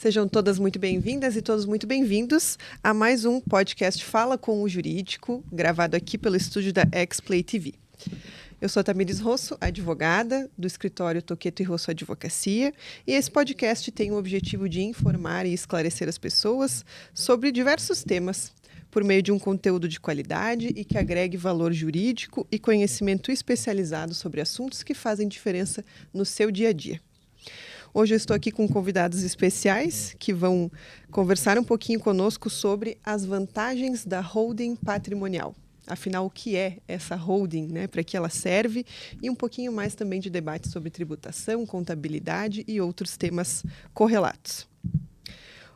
Sejam todas muito bem-vindas e todos muito bem-vindos a mais um podcast Fala com o Jurídico, gravado aqui pelo estúdio da X-Play TV. Eu sou a Tamires Rosso, advogada do escritório Toqueto e Rosso Advocacia, e esse podcast tem o objetivo de informar e esclarecer as pessoas sobre diversos temas, por meio de um conteúdo de qualidade e que agregue valor jurídico e conhecimento especializado sobre assuntos que fazem diferença no seu dia a dia. Hoje eu estou aqui com convidados especiais que vão conversar um pouquinho conosco sobre as vantagens da holding patrimonial. Afinal, o que é essa holding, né? Para que ela serve e um pouquinho mais também de debate sobre tributação, contabilidade e outros temas correlatos.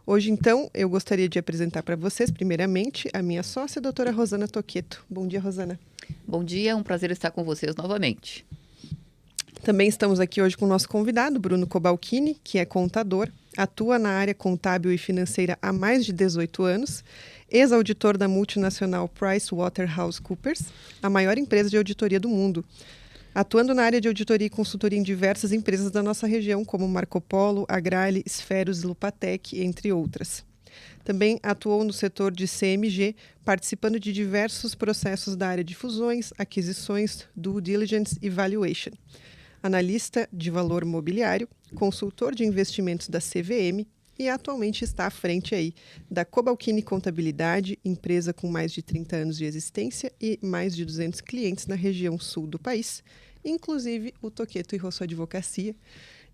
Hoje, então, eu gostaria de apresentar para vocês, primeiramente, a minha sócia, a doutora Rosana Toqueto. Bom dia, Rosana. Bom dia, é um prazer estar com vocês novamente. Também estamos aqui hoje com o nosso convidado, Bruno Cobalcini, que é contador, atua na área contábil e financeira há mais de 18 anos, ex-auditor da multinacional PricewaterhouseCoopers, a maior empresa de auditoria do mundo, atuando na área de auditoria e consultoria em diversas empresas da nossa região, como Marco Polo, Agrale, Esferos, Lupatec, entre outras. Também atuou no setor de CMG, participando de diversos processos da área de fusões, aquisições, due diligence e valuation. Analista de valor mobiliário, consultor de investimentos da CVM e atualmente está à frente aí da Cobalcini Contabilidade, empresa com mais de 30 anos de existência e mais de 200 clientes na região sul do país, inclusive o Toqueto e Rosso Advocacia.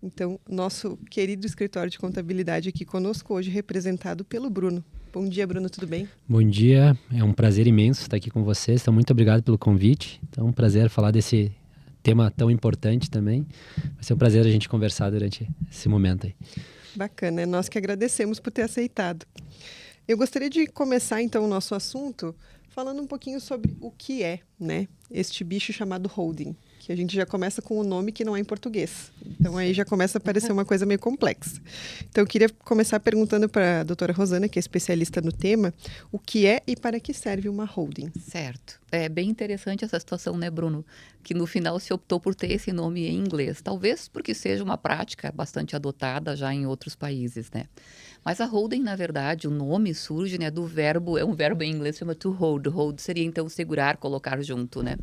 Então, nosso querido escritório de contabilidade aqui conosco hoje, representado pelo Bruno. Bom dia, Bruno, tudo bem? Bom dia, é um prazer imenso estar aqui com vocês, então muito obrigado pelo convite. Então, um prazer falar desse tema tão importante também. Vai ser um prazer a gente conversar durante esse momento aí. Bacana, nós que agradecemos por ter aceitado. Eu gostaria de começar então o nosso assunto falando um pouquinho sobre o que é, né, este bicho chamado holding, que a gente já começa com o nome que não é em português. Então aí já começa a parecer uma coisa meio complexa. Então eu queria começar perguntando para a doutora Rosana, que é especialista no tema, o que é e para que serve uma holding? Certo. É bem interessante essa situação, né, Bruno? Que no final se optou por ter esse nome em inglês. Talvez porque seja uma prática bastante adotada já em outros países, né? Mas a holding, na verdade, o nome surge, né, do verbo, é um verbo em inglês, chama to hold. Hold seria, então, segurar, colocar junto, né?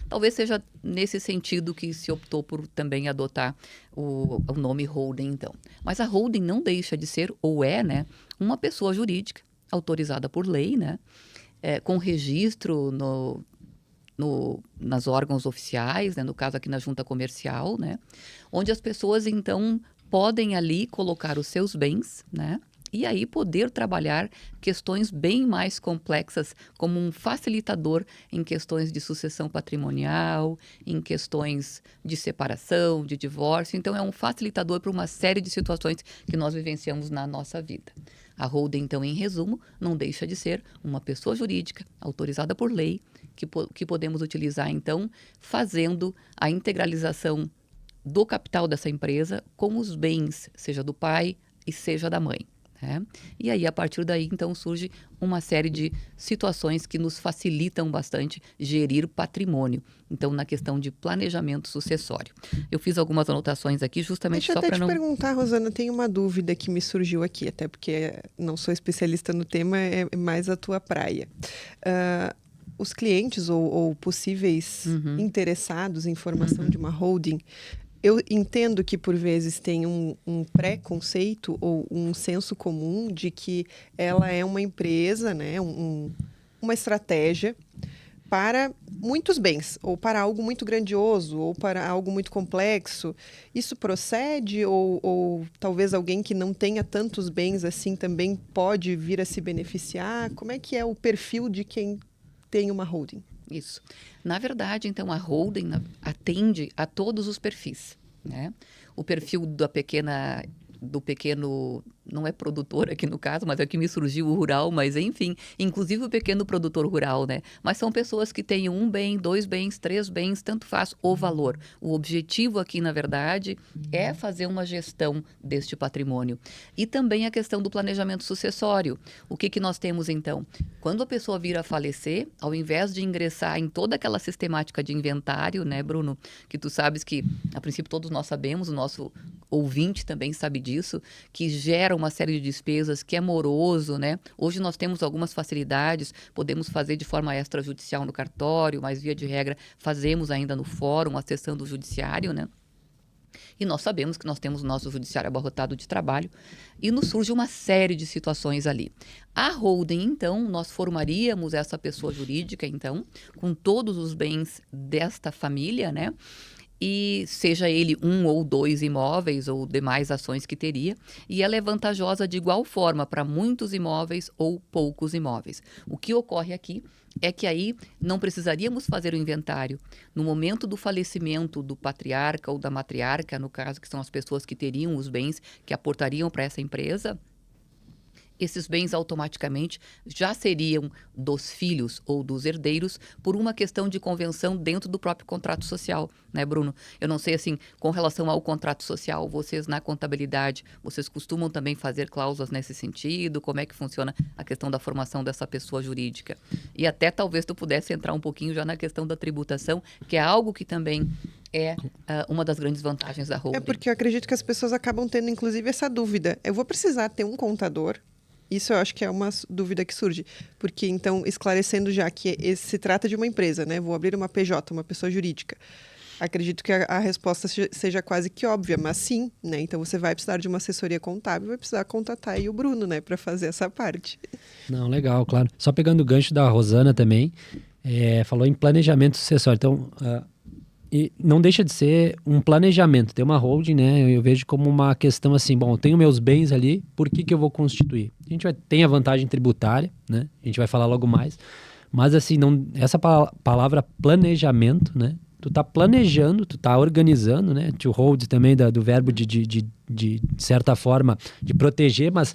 Talvez seja nesse sentido que se optou por também adotar o nome holding, então. Mas a holding não deixa de ser, ou é, né, uma pessoa jurídica autorizada por lei, né, com registro nas órgãos oficiais, né, no caso aqui na junta comercial, né, onde as pessoas, então, podem ali colocar os seus bens, né, e aí poder trabalhar questões bem mais complexas como um facilitador em questões de sucessão patrimonial, em questões de separação, de divórcio. Então, é um facilitador para uma série de situações que nós vivenciamos na nossa vida. A holding, então, em resumo, não deixa de ser uma pessoa jurídica autorizada por lei que podemos utilizar, então, fazendo a integralização do capital dessa empresa com os bens, seja do pai e seja da mãe. E aí, a partir daí, então, surge uma série de situações que nos facilitam bastante gerir patrimônio. Então, na questão de planejamento sucessório. Eu fiz algumas anotações aqui justamente só para não... Deixa eu até te perguntar, Rosana, tem uma dúvida que me surgiu aqui, até porque não sou especialista no tema, é mais a tua praia. Os clientes ou possíveis interessados em formação de uma holding, eu entendo que, por vezes, tem um pré-conceito ou um senso comum de que ela é uma empresa, né, uma estratégia para muitos bens, ou para algo muito grandioso, ou para algo muito complexo. Isso procede? Ou talvez alguém que não tenha tantos bens assim também pode vir a se beneficiar? Como é que é o perfil de quem tem uma holding? Isso. Na verdade, então, a holding atende a todos os perfis, né? O perfil do pequeno, não é produtor aqui no caso, mas aqui me surgiu o rural, mas enfim, inclusive o pequeno produtor rural, né? Mas são pessoas que têm um bem, 2 bens, 3 bens, tanto faz o valor. O objetivo aqui, na verdade, é fazer uma gestão deste patrimônio. E também a questão do planejamento sucessório. O que nós temos, então? Quando a pessoa vir a falecer, ao invés de ingressar em toda aquela sistemática de inventário, né, Bruno? Que tu sabes que, a princípio, todos nós sabemos, ouvinte também sabe disso, que gera uma série de despesas, que é moroso, né? Hoje nós temos algumas facilidades, podemos fazer de forma extrajudicial no cartório, mas via de regra fazemos ainda no fórum, acessando o judiciário, né? E nós sabemos que nós temos o nosso judiciário abarrotado de trabalho e nos surge uma série de situações ali. A holding, então, nós formaríamos essa pessoa jurídica, então, com todos os bens desta família, né? E seja ele 1 ou 2 imóveis ou demais ações que teria, e ela é vantajosa de igual forma para muitos imóveis ou poucos imóveis. O que ocorre aqui é que aí não precisaríamos fazer o inventário. No momento do falecimento do patriarca ou da matriarca, no caso que são as pessoas que teriam os bens que aportariam para essa empresa, esses bens automaticamente já seriam dos filhos ou dos herdeiros por uma questão de convenção dentro do próprio contrato social, né, Bruno? Eu não sei, assim, com relação ao contrato social, vocês na contabilidade, vocês costumam também fazer cláusulas nesse sentido? Como é que funciona a questão da formação dessa pessoa jurídica? E até talvez tu pudesse entrar um pouquinho já na questão da tributação, que é algo que também é uma das grandes vantagens da holding. É porque eu acredito que as pessoas acabam tendo, inclusive, essa dúvida. Eu vou precisar ter um contador? Isso eu acho que é uma dúvida que surge. Porque, então, esclarecendo já que se trata de uma empresa, né? Vou abrir uma PJ, uma pessoa jurídica. Acredito que a resposta seja quase que óbvia, mas sim, né? Então, você vai precisar de uma assessoria contábil, vai precisar contatar aí o Bruno, né? Para fazer essa parte. Não, legal, claro. Só pegando o gancho da Rosana também, falou em planejamento sucessório. Então, e não deixa de ser um planejamento. Ter uma holding, né? Eu vejo como uma questão assim, bom, eu tenho meus bens ali, por que eu vou constituir? A gente tem a vantagem tributária, né? A gente vai falar logo mais. Mas assim, essa palavra planejamento, né? Tu tá planejando, tu tá organizando, né? To hold também do verbo de certa forma, de proteger, mas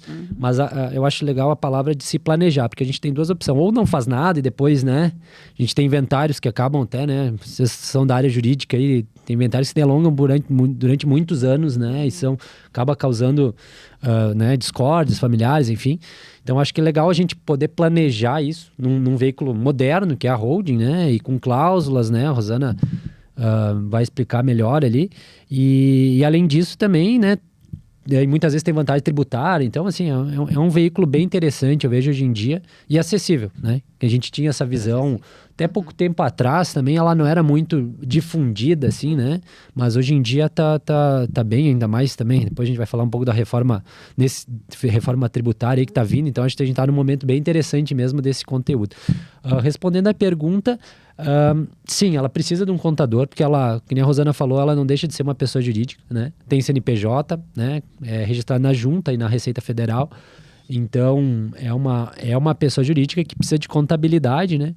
eu acho legal a palavra de se planejar, porque a gente tem duas opções, ou não faz nada e depois, né? A gente tem inventários que acabam até, né? Vocês são da área jurídica aí, tem inventários que se delongam durante muitos anos, né? E acaba causando né, discórdias familiares, enfim. Então, acho que é legal a gente poder planejar isso num veículo moderno, que é a holding, né? E com cláusulas, né? A Rosana vai explicar melhor ali. E além disso também, né? Muitas vezes tem vantagem tributária. Então, assim, é um veículo bem interessante, eu vejo hoje em dia, e acessível, né? Que a gente tinha essa visão até pouco tempo atrás também, ela não era muito difundida, assim, né? Mas hoje em dia tá bem, ainda mais também. Depois a gente vai falar um pouco da reforma tributária aí que tá vindo. Então, acho que a gente tá num momento bem interessante mesmo desse conteúdo. Respondendo à pergunta, sim, ela precisa de um contador, porque ela, que nem a Rosana falou, ela não deixa de ser uma pessoa jurídica, né? Tem CNPJ, né? É registrada na Junta e na Receita Federal. Então, é uma pessoa jurídica que precisa de contabilidade, né?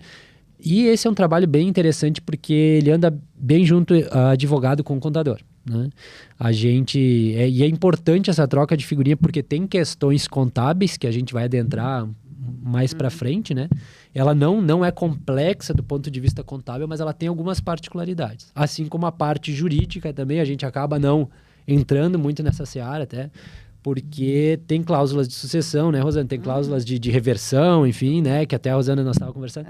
E esse é um trabalho bem interessante porque ele anda bem junto advogado com o contador, né? E é importante essa troca de figurinha porque tem questões contábeis que a gente vai adentrar mais para frente, né? Ela não é complexa do ponto de vista contábil, mas ela tem algumas particularidades. Assim como a parte jurídica também, a gente acaba não entrando muito nessa seara até, porque tem cláusulas de sucessão, né, Rosana? Tem cláusulas de reversão, enfim, né? Que até a Rosana nós estávamos conversando.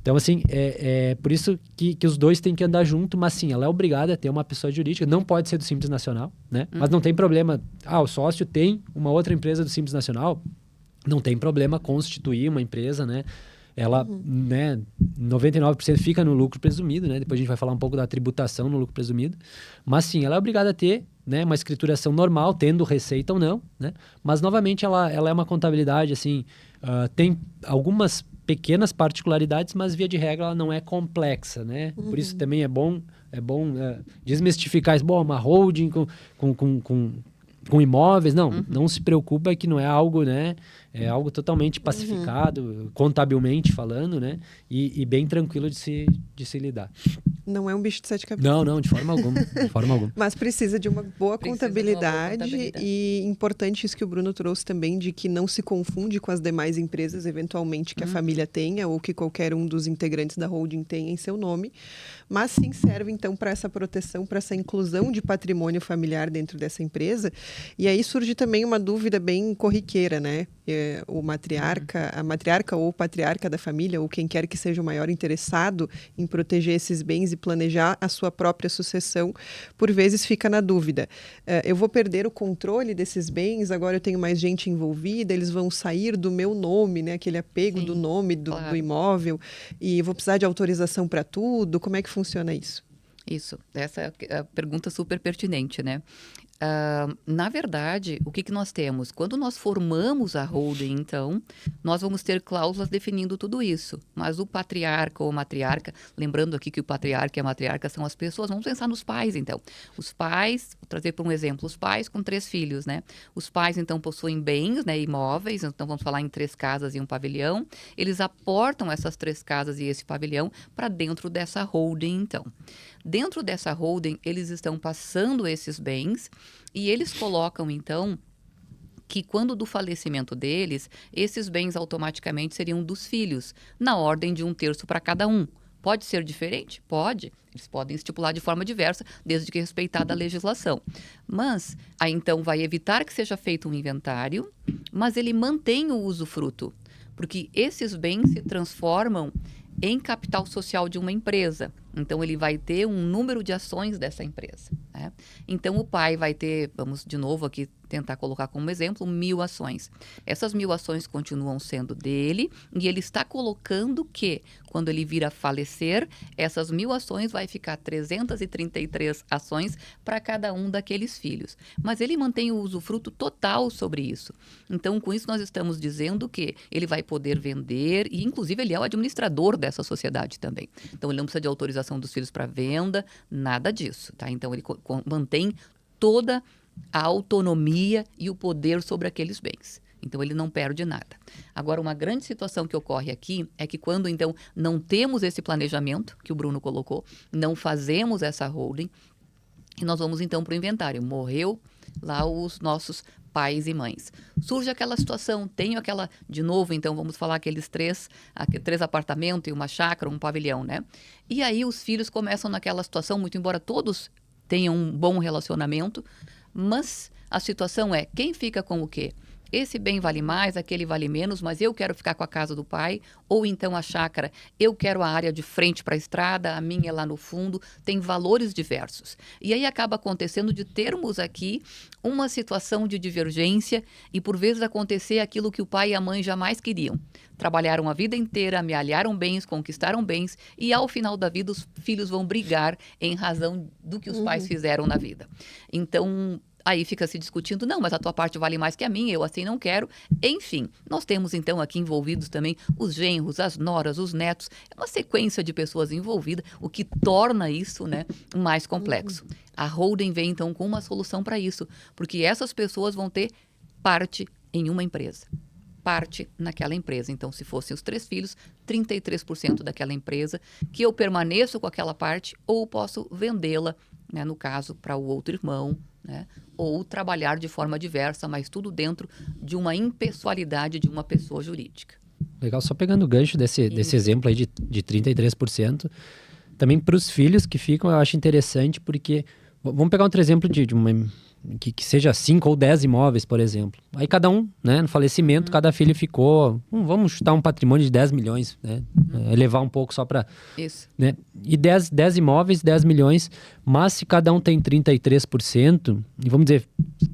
Então, assim, é por isso que os dois têm que andar junto, mas sim, ela é obrigada a ter uma pessoa jurídica, não pode ser do Simples Nacional, né? Mas não tem problema. O sócio tem uma outra empresa do Simples Nacional, não tem problema constituir uma empresa, né? Ela, né, 99% fica no lucro presumido, né? Depois a gente vai falar um pouco da tributação no lucro presumido. Mas sim, ela é obrigada a ter, né, uma escrituração normal, tendo receita ou não, né? Mas, novamente, ela é uma contabilidade, assim, tem algumas pequenas particularidades, mas, via de regra, ela não é complexa, né? Por isso também é bom desmistificar isso. Bom, uma holding com imóveis, não se preocupa que não é algo, né? É algo totalmente pacificado, contabilmente falando, né? E bem tranquilo de se lidar. Não é um bicho de sete cabeças. Não, de forma alguma. Mas precisa de uma boa contabilidade e importante isso que o Bruno trouxe também, de que não se confunde com as demais empresas, eventualmente, que a família tenha ou que qualquer um dos integrantes da holding tenha em seu nome, mas sim serve, então, para essa proteção, para essa inclusão de patrimônio familiar dentro dessa empresa. E aí surge também uma dúvida bem corriqueira, né? o matriarca, a matriarca ou o patriarca da família, ou quem quer que seja o maior interessado em proteger esses bens e planejar a sua própria sucessão, por vezes fica na dúvida. Eu vou perder o controle desses bens, agora eu tenho mais gente envolvida, eles vão sair do meu nome, né? Aquele apego do nome do imóvel, e vou precisar de autorização para tudo. Como é que funciona isso? Isso, essa é a pergunta super pertinente, né? Na verdade, o que nós temos? Quando nós formamos a holding, então, nós vamos ter cláusulas definindo tudo isso. Mas o patriarca ou matriarca, lembrando aqui que o patriarca e a matriarca são as pessoas, vamos pensar nos pais, então. Os pais, vou trazer por um exemplo, os pais com 3 filhos, né? Os pais, então, possuem bens, né, imóveis, então vamos falar em 3 casas e um pavilhão. Eles aportam essas 3 casas e esse pavilhão para dentro dessa holding, então. Dentro dessa holding, eles estão passando esses bens e eles colocam, então, que quando do falecimento deles, esses bens automaticamente seriam dos filhos, na ordem de 1/3 para cada um. Pode ser diferente? Pode. Eles podem estipular de forma diversa, desde que respeitada a legislação. Mas, aí então, vai evitar que seja feito um inventário, mas ele mantém o usufruto, porque esses bens se transformam em capital social de uma empresa. Então, ele vai ter um número de ações dessa empresa, né? Então, o pai vai ter, vamos de novo aqui tentar colocar como exemplo, 1.000 ações. Essas 1.000 ações continuam sendo dele e ele está colocando que, quando ele vir a falecer, essas 1.000 ações vai ficar 333 ações para cada um daqueles filhos. Mas ele mantém o usufruto total sobre isso. Então, com isso, nós estamos dizendo que ele vai poder vender e, inclusive, ele é o administrador dessa sociedade também. Então, ele não precisa de autorização dos filhos para venda, nada disso, tá? Então, ele mantém toda a autonomia e o poder sobre aqueles bens. Então, ele não perde nada. Agora, uma grande situação que ocorre aqui é que quando, então, não temos esse planejamento que o Bruno colocou, não fazemos essa holding, e nós vamos, então, para o inventário. Morreu lá os nossos pais e mães. Surge aquela situação, tenho aquela, de novo, então, vamos falar aqueles 3 apartamentos e uma chácara, um pavilhão, né? E aí os filhos começam naquela situação, muito embora todos tenham um bom relacionamento, mas a situação é, quem fica com o quê? Esse bem vale mais, aquele vale menos, mas eu quero ficar com a casa do pai, ou então a chácara, eu quero a área de frente para a estrada, a minha é lá no fundo, tem valores diversos. E aí acaba acontecendo de termos aqui uma situação de divergência e por vezes acontecer aquilo que o pai e a mãe jamais queriam. Trabalharam a vida inteira, amealharam bens, conquistaram bens e ao final da vida os filhos vão brigar em razão do que os pais fizeram na vida. Então, aí fica se discutindo, não, mas a tua parte vale mais que a minha, eu assim não quero. Enfim, nós temos então aqui envolvidos também os genros, as noras, os netos. É uma sequência de pessoas envolvidas, o que torna isso, né, mais complexo. A holding vem então com uma solução para isso, porque essas pessoas vão ter parte em uma empresa. Parte naquela empresa. Então, se fossem os 3 filhos, 33% daquela empresa, que eu permaneço com aquela parte ou posso vendê-la, né, no caso, para o outro irmão, né, ou trabalhar de forma diversa, mas tudo dentro de uma impessoalidade de uma pessoa jurídica. Legal, só pegando o gancho desse exemplo aí de 33%, também para os filhos que ficam, eu acho interessante, porque vamos pegar outro exemplo de uma que seja 5 ou 10 imóveis, por exemplo. Aí cada um, né, no falecimento, cada filho ficou, vamos chutar um patrimônio de 10 milhões, né, elevar um pouco só para... Isso. Né, e 10 imóveis, 10 milhões, mas se cada um tem 33%, e vamos dizer,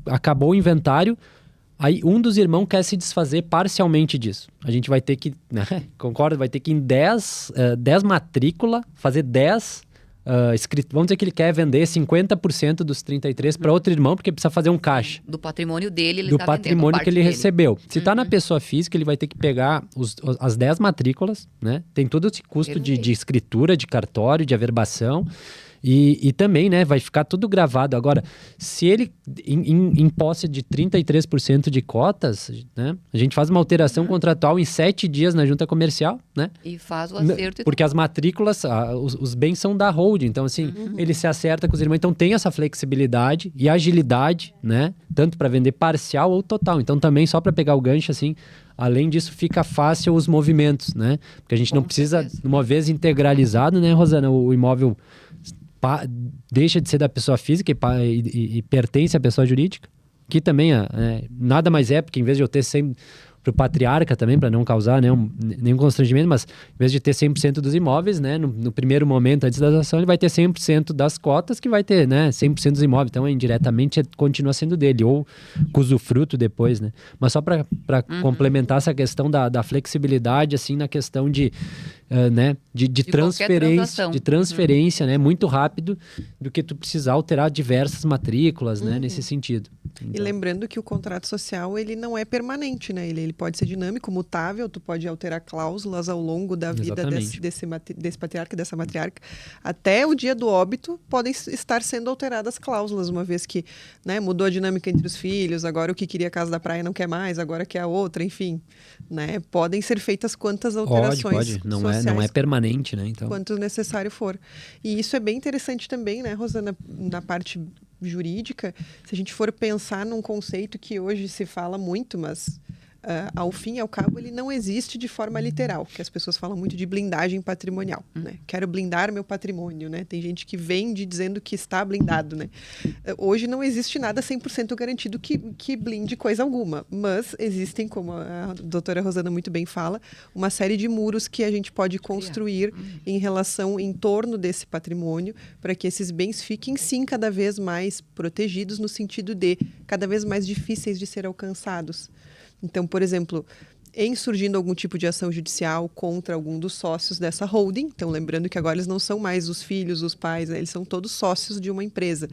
acabou o inventário, aí um dos irmãos quer se desfazer parcialmente disso. A gente vai ter que, né, concorda? Vai ter que em 10 matrícula, fazer 10... vamos dizer que ele quer vender 50% dos 33% para outro irmão, porque precisa fazer um caixa. Do patrimônio dele, ele do tá patrimônio que ele dele. recebeu. Se está na pessoa física, ele vai ter que pegar as 10 matrículas, né? Tem todo esse custo de escritura, de cartório, de averbação. E também, né, vai ficar tudo gravado. Agora, se ele, em posse de 33% de cotas, né, a gente faz uma alteração contratual em 7 dias na junta comercial, né? E faz o acerto. Porque as matrículas, os bens são da holding. Então, assim, ele se acerta com os irmãos. Então, tem essa flexibilidade e agilidade, né? Tanto para vender parcial ou total. Então, também, só para pegar o gancho, assim, além disso, fica fácil os movimentos, né? Porque a gente não precisa, uma vez integralizado, né, Rosana, o imóvel deixa de ser da pessoa física e pertence à pessoa jurídica, que também nada mais é, porque em vez de eu ter pro patriarca também, para não causar, né, nenhum constrangimento, mas em vez de ter 100% dos imóveis, né, no primeiro momento, antes da doação, ele vai ter 100% das cotas, que vai ter, né, 100% dos imóveis. Então, indiretamente, continua sendo dele, ou com usufruto depois, né. Mas só para complementar essa questão da flexibilidade, assim, na questão de transferência, né, muito rápido, do que tu precisar alterar diversas matrículas, né, nesse sentido. E Então, lembrando que o contrato social, ele não é permanente, né? Ele pode ser dinâmico, mutável, tu pode alterar cláusulas ao longo da vida desse patriarca e dessa matriarca. Até o dia do óbito podem estar sendo alteradas cláusulas, uma vez que, né, mudou a dinâmica entre os filhos, agora o que queria a casa da praia não quer mais, agora quer a outra, enfim. Né? Podem ser feitas quantas alterações pode. Não sociais é permanente, né? Então, quanto necessário for. E isso é bem interessante também, né, Rosana, na parte jurídica, se a gente for pensar num conceito que hoje se fala muito, mas ao fim e ao cabo ele não existe de forma literal, que as pessoas falam muito de blindagem patrimonial, né? Quero blindar meu patrimônio, né? Tem gente que vende dizendo que está blindado, né? Hoje não existe nada 100% garantido que blinde coisa alguma, mas existem, como a doutora Rosana muito bem fala, uma série de muros que a gente pode construir em torno desse patrimônio, para que esses bens fiquem, sim, cada vez mais protegidos, no sentido de cada vez mais difíceis de ser alcançados. Então, por exemplo, em surgindo algum tipo de ação judicial contra algum dos sócios dessa holding, então lembrando que agora eles não são mais os filhos, os pais, né? Eles são todos sócios de uma empresa.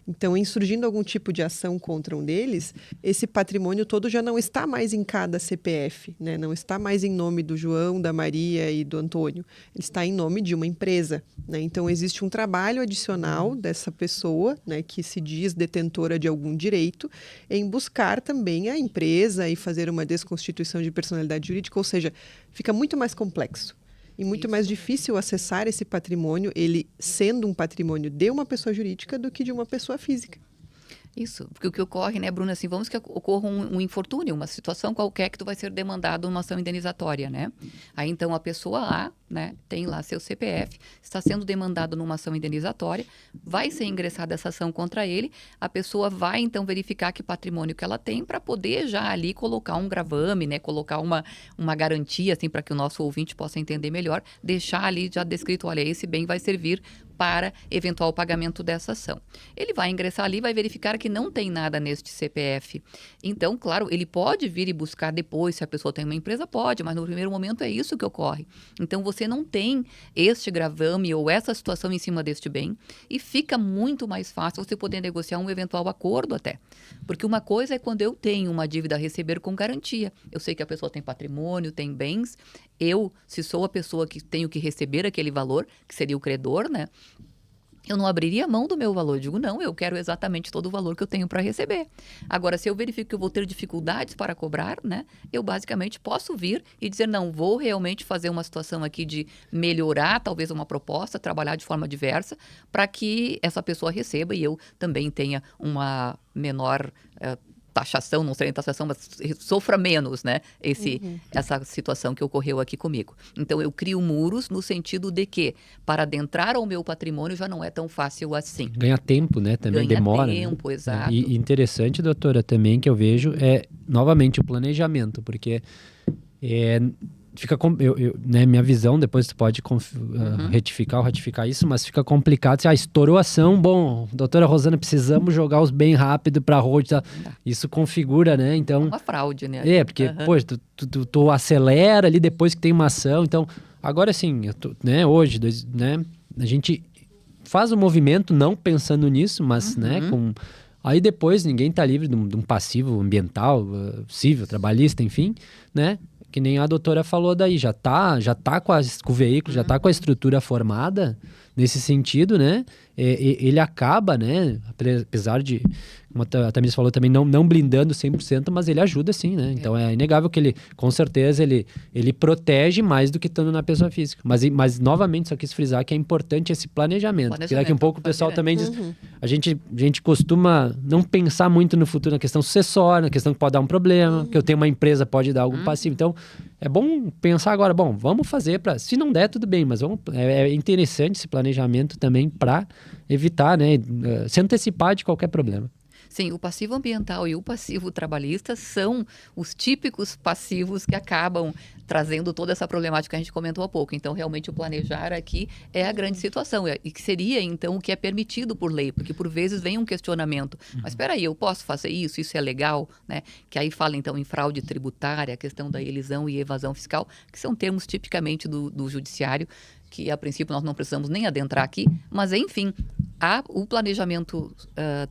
Então, em surgindo algum tipo de ação contra um deles, esse patrimônio todo já não está mais em cada CPF, né? Não está mais em nome do João, da Maria e do Antônio. Ele está em nome de uma empresa, né? Então, existe um trabalho adicional dessa pessoa, né, que se diz detentora de algum direito, em buscar também a empresa e fazer uma desconstituição de personalidade jurídica, ou seja, fica muito mais complexo. E muito mais difícil acessar esse patrimônio, ele sendo um patrimônio de uma pessoa jurídica do que de uma pessoa física. Isso, porque o que ocorre, né, Bruna, assim, vamos que ocorra um infortúnio, uma situação qualquer que tu vai ser demandado uma ação indenizatória, né? Aí, então, a pessoa A, né, tem lá seu CPF, está sendo demandado numa ação indenizatória, vai ser ingressada essa ação contra ele, a pessoa vai, então, verificar que patrimônio que ela tem para poder já ali colocar um gravame, né, colocar uma garantia, assim, para que o nosso ouvinte possa entender melhor, deixar ali já descrito, olha, esse bem vai servir para eventual pagamento dessa ação. Ele vai ingressar ali, vai verificar que não tem nada neste CPF. Então, claro, ele pode vir e buscar depois, se a pessoa tem uma empresa, pode, mas no primeiro momento é isso que ocorre. Então, você não tem este gravame ou essa situação em cima deste bem e fica muito mais fácil você poder negociar um eventual acordo até. Porque uma coisa é quando eu tenho uma dívida a receber com garantia. Eu sei que a pessoa tem patrimônio, tem bens. Eu, se sou a pessoa que tenho que receber aquele valor, que seria o credor, né? Eu não abriria mão do meu valor. Eu digo, não, eu quero exatamente todo o valor que eu tenho para receber. Agora, se eu verifico que eu vou ter dificuldades para cobrar, né? Eu basicamente posso vir e dizer, não, vou realmente fazer uma situação aqui de melhorar, talvez uma proposta, trabalhar de forma diversa, para que essa pessoa receba e eu também tenha uma menor taxação, não seria taxação, mas sofra menos, né? Essa situação que ocorreu aqui comigo. Então, eu crio muros no sentido de que, para adentrar ao meu patrimônio, já não é tão fácil assim. Ganha tempo, né? Também demora. Ganha tempo, né? exato. E interessante, doutora, também que eu vejo é, novamente, o planejamento, porque fica né, minha visão, depois tu pode retificar ou ratificar isso, mas fica complicado. Se estourou a ação, bom, doutora Rosana, precisamos jogar os bem rápido para a hold. Tá? Isso configura, né? Então, uma fraude, né? Porque, poxa, tu acelera ali depois que tem uma ação. Então, agora sim, né, hoje, né, a gente faz o movimento não pensando nisso, mas, né, aí depois ninguém tá livre de um passivo ambiental, civil, trabalhista, enfim, né? Que nem a doutora falou daí, já tá com o veículo, já tá com a estrutura formada, nesse sentido, né? Ele acaba, né? Apesar de, como a Tamiris falou também, não blindando 100%, mas ele ajuda sim, né? Então é inegável que ele, com certeza, ele protege mais do que estando na pessoa física. Mas novamente, só quis frisar que é importante esse planejamento. Porque daqui um pouco o pessoal também diz, a gente costuma não pensar muito no futuro, na questão sucessória, na questão que pode dar um problema, que eu tenho uma empresa, pode dar algum passivo. Então, é bom pensar agora, bom, vamos fazer se não der, tudo bem, mas é interessante esse planejamento também para evitar, né, se antecipar de qualquer problema. Sim, o passivo ambiental e o passivo trabalhista são os típicos passivos que acabam trazendo toda essa problemática que a gente comentou há pouco. Então, realmente, o planejar aqui é a grande situação. E que seria, então, o que é permitido por lei. Porque, por vezes, vem um questionamento. Mas, espera aí, eu posso fazer isso? Isso é legal? Né? Que aí fala, então, em fraude tributária, a questão da elisão e evasão fiscal, que são termos tipicamente do judiciário, que a princípio nós não precisamos nem adentrar aqui, mas enfim, o planejamento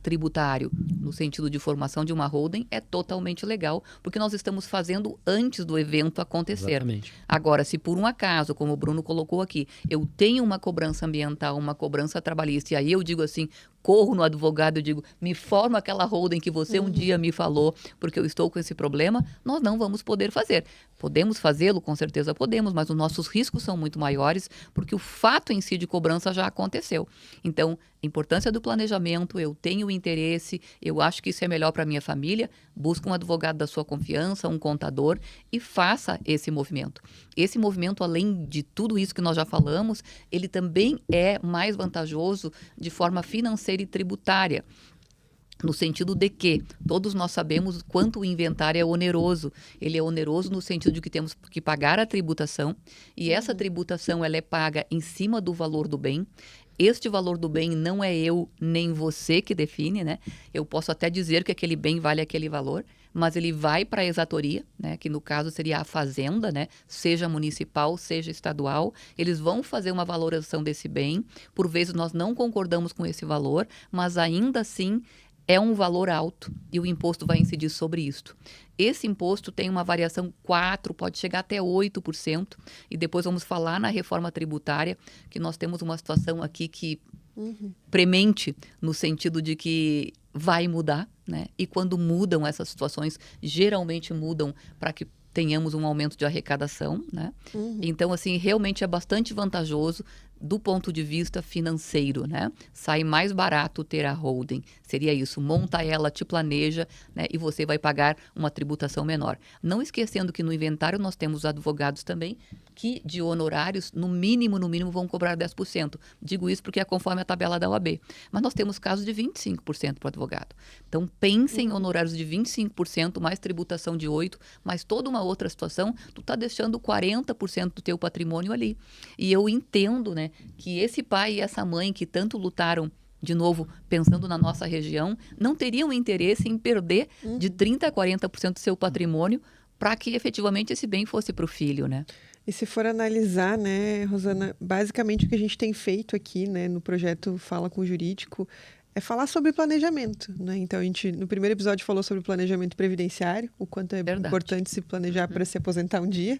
tributário no sentido de formação de uma holding é totalmente legal, porque nós estamos fazendo antes do evento acontecer. Exatamente. Agora, se por um acaso, como o Bruno colocou aqui, eu tenho uma cobrança ambiental, uma cobrança trabalhista, e aí eu digo assim, corro no advogado e digo, me forma aquela holding que você um dia me falou, porque eu estou com esse problema, nós não vamos poder fazer. Podemos fazê-lo? Com certeza podemos, mas os nossos riscos são muito maiores, porque o fato em si de cobrança já aconteceu. Então, a importância do planejamento, eu tenho interesse, eu acho que isso é melhor para a minha família, busca um advogado da sua confiança, um contador e faça esse movimento. Esse movimento, além de tudo isso que nós já falamos, ele também é mais vantajoso de forma financeira e tributária. No sentido de que todos nós sabemos quanto o inventário é oneroso. Ele é oneroso no sentido de que temos que pagar a tributação e essa tributação ela é paga em cima do valor do bem. Este valor do bem não é eu nem você que define, né? Eu posso até dizer que aquele bem vale aquele valor, mas ele vai para a exatoria, né? Que no caso seria a fazenda, né? Seja municipal, seja estadual. Eles vão fazer uma valorização desse bem. Por vezes nós não concordamos com esse valor, mas ainda assim é um valor alto e o imposto vai incidir sobre isto. Esse imposto tem uma variação 4%, pode chegar até 8%. E depois vamos falar na reforma tributária, que nós temos uma situação aqui que premente, no sentido de que vai mudar, né? E quando mudam essas situações, geralmente mudam para que tenhamos um aumento de arrecadação, né? Então, assim, realmente é bastante vantajoso do ponto de vista financeiro, né? Sai mais barato ter a holding. Seria isso, monta ela, te planeja, né? E você vai pagar uma tributação menor. Não esquecendo que no inventário nós temos advogados também que de honorários, no mínimo, vão cobrar 10%. Digo isso porque é conforme a tabela da OAB. Mas nós temos casos de 25% para o advogado. Então, pense em honorários de 25%, mais tributação de 8%, mais toda uma outra situação, tu está deixando 40% do teu patrimônio ali. E eu entendo, né, que esse pai e essa mãe que tanto lutaram, de novo, pensando na nossa região, não teriam interesse em perder de 30% a 40% do seu patrimônio para que efetivamente esse bem fosse para o filho, né? E se for analisar, né, Rosana, basicamente o que a gente tem feito aqui, né, no projeto Fala com o Jurídico, é falar sobre planejamento, né? Então, a gente, no primeiro episódio, falou sobre planejamento previdenciário, o quanto é importante se planejar para se aposentar um dia.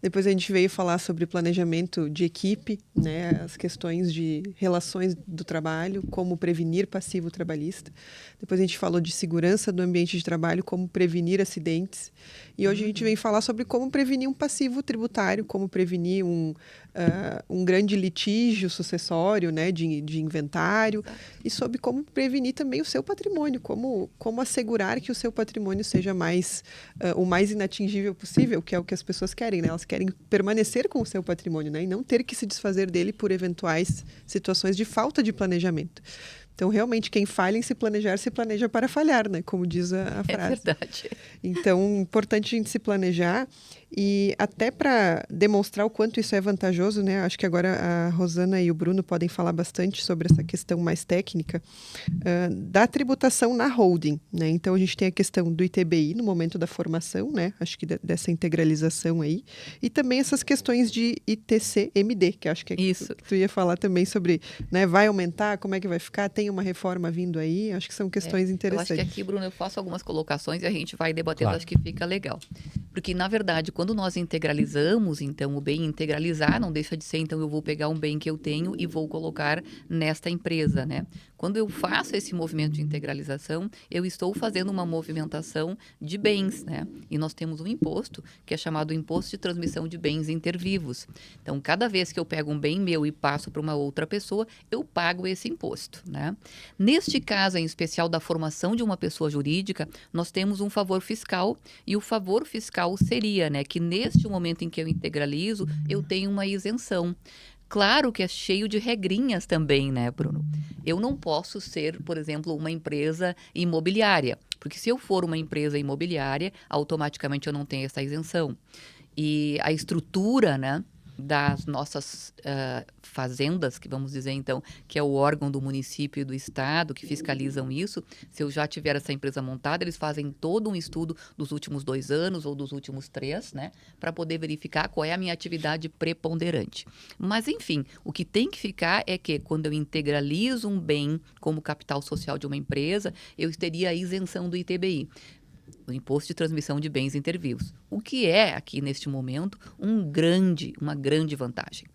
Depois a gente veio falar sobre planejamento de equipe, né? As questões de relações do trabalho, como prevenir passivo trabalhista. Depois a gente falou de segurança do ambiente de trabalho, como prevenir acidentes. E hoje a gente vem falar sobre como prevenir um passivo tributário, como prevenir um grande litígio sucessório, né, de inventário, e sobre como prevenir também o seu patrimônio, como assegurar que o seu patrimônio seja o mais inatingível possível, que é o que as pessoas querem, né? Elas querem permanecer com o seu patrimônio, né? E não ter que se desfazer dele por eventuais situações de falta de planejamento. Então, realmente, quem falha em se planejar, se planeja para falhar, né? Como diz a frase. É verdade. Então, importante a gente se planejar e até para demonstrar o quanto isso é vantajoso, né? Acho que agora a Rosana e o Bruno podem falar bastante sobre essa questão mais técnica da tributação na holding, né? Então, a gente tem a questão do ITBI no momento da formação, né? Acho que dessa integralização aí. E também essas questões de ITC-MD, que acho que é isso que tu ia falar também sobre, né? Vai aumentar, como é que vai ficar? Tem uma reforma vindo aí? Acho que são questões interessantes. Eu acho que aqui, Bruno, eu faço algumas colocações e a gente vai debatendo, Claro. Acho que fica legal. Porque, na verdade, quando nós integralizamos, então, o bem integralizar não deixa de ser, então, eu vou pegar um bem que eu tenho e vou colocar nesta empresa, né? Quando eu faço esse movimento de integralização, eu estou fazendo uma movimentação de bens, né? E nós temos um imposto que é chamado Imposto de Transmissão de Bens Intervivos. Então, cada vez que eu pego um bem meu e passo para uma outra pessoa, eu pago esse imposto, né? Neste caso, em especial da formação de uma pessoa jurídica, nós temos um favor fiscal e o favor fiscal seria, né, que neste momento em que eu integralizo, eu tenho uma isenção. Claro que é cheio de regrinhas também, né, Bruno? Eu não posso ser, por exemplo, uma empresa imobiliária, porque se eu for uma empresa imobiliária, automaticamente eu não tenho essa isenção. E a estrutura, né, das nossas fazendas, que vamos dizer então, que é o órgão do município e do estado que fiscalizam isso, se eu já tiver essa empresa montada, eles fazem todo um estudo dos últimos 2 anos ou dos últimos 3, né, para poder verificar qual é a minha atividade preponderante. Mas, enfim, o que tem que ficar é que quando eu integralizo um bem como capital social de uma empresa, eu teria a isenção do ITBI. O Imposto de Transmissão de Bens Intervivos, o que é, aqui neste momento, uma grande vantagem.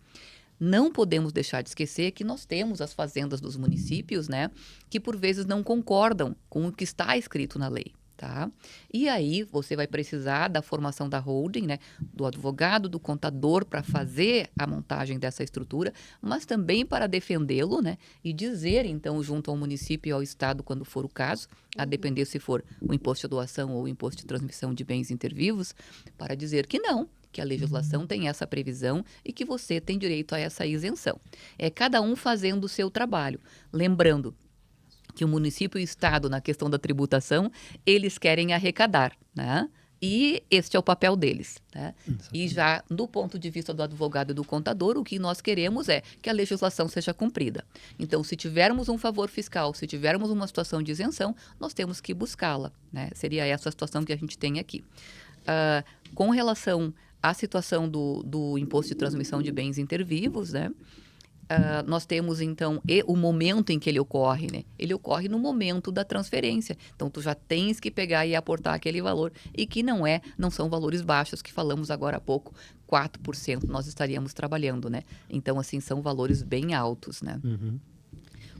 Não podemos deixar de esquecer que nós temos as fazendas dos municípios, né, que por vezes não concordam com o que está escrito na lei. Tá? E aí você vai precisar da formação da holding, né, do advogado, do contador para fazer a montagem dessa estrutura, mas também para defendê-lo, né, e dizer então junto ao município e ao estado, quando for o caso, a depender se for o imposto de doação ou o imposto de transmissão de bens intervivos, para dizer que não, que a legislação tem essa previsão e que você tem direito a essa isenção. É cada um fazendo o seu trabalho, lembrando que o município e o estado, na questão da tributação, eles querem arrecadar, né? E este é o papel deles, né? E já do ponto de vista do advogado e do contador, o que nós queremos é que a legislação seja cumprida. Então, se tivermos um favor fiscal, se tivermos uma situação de isenção, nós temos que buscá-la, né? Seria essa a situação que a gente tem aqui. Com relação à situação do imposto de transmissão de bens intervivos, né? Nós temos, então, o momento em que ele ocorre, né? Ele ocorre no momento da transferência. Então, tu já tens que pegar e aportar aquele valor e que não são valores baixos, que falamos agora há pouco, 4% nós estaríamos trabalhando, né? Então, assim, são valores bem altos, né? Uhum.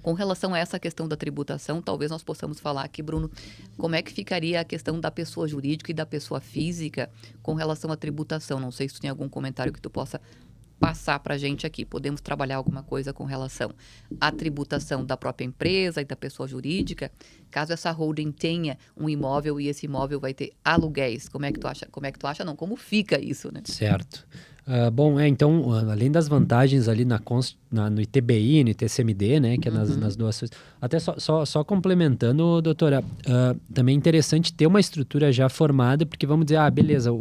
Com relação a essa questão da tributação, talvez nós possamos falar aqui, Bruno, como é que ficaria a questão da pessoa jurídica e da pessoa física com relação à tributação. Não sei se tu tem algum comentário que tu possa passar para a gente aqui. Podemos trabalhar alguma coisa com relação à tributação da própria empresa e da pessoa jurídica, caso essa holding tenha um imóvel e esse imóvel vai ter aluguéis. Como é que tu acha? Não, como fica isso, né? Certo. Bom, então, além das vantagens ali no ITBI, no ITCMD, né, que é nas doações, até só complementando, doutora, também é interessante ter uma estrutura já formada, porque vamos dizer, beleza,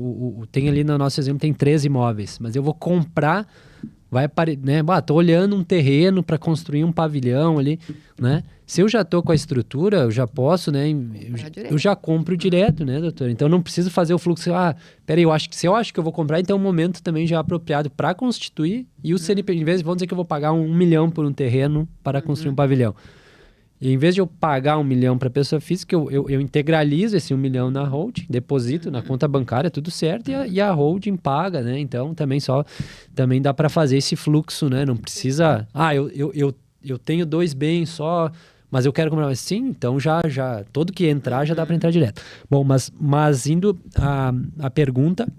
tem ali no nosso exemplo, tem 3 imóveis, mas eu vou comprar, né, tô olhando um terreno para construir um pavilhão ali, né, se eu já tô com a estrutura, eu já posso, né, eu já compro direto, né, doutora? Então, não preciso fazer o fluxo, peraí, se eu acho que eu vou comprar, então é um momento também já apropriado para constituir, e o CNPJ, em vez de, vamos dizer que eu vou pagar 1 milhão por um terreno para construir um pavilhão. E em vez de eu pagar 1 milhão para a pessoa física, eu integralizo esse 1 milhão na holding, deposito na conta bancária, tudo certo, e a holding paga, né? Então, também dá para fazer esse fluxo, né? Não precisa, eu tenho 2 bens só, mas eu quero comprar. Sim, então já todo que entrar já dá para entrar direto. Bom, mas indo à pergunta,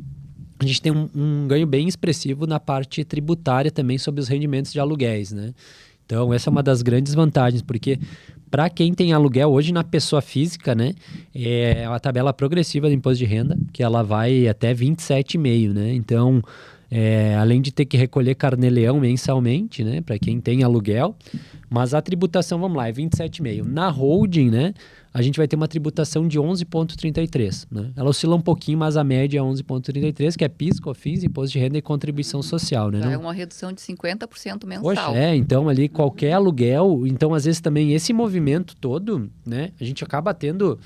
a gente tem um ganho bem expressivo na parte tributária também sobre os rendimentos de aluguéis, né? Então, essa é uma das grandes vantagens, porque para quem tem aluguel hoje na pessoa física, né, é a tabela progressiva do imposto de renda, que ela vai até 27,5, né? Então, além de ter que recolher carnê-leão mensalmente, né, para quem tem aluguel, mas a tributação, vamos lá, é 27,5. Na holding, né, a gente vai ter uma tributação de 11,33, né? Ela oscila um pouquinho, mas a média é 11,33, que é PIS, COFINS, imposto de renda e contribuição social, né? É uma redução de 50% mensal. Poxa, então ali qualquer aluguel, então às vezes também esse movimento todo, né, a gente acaba tendo,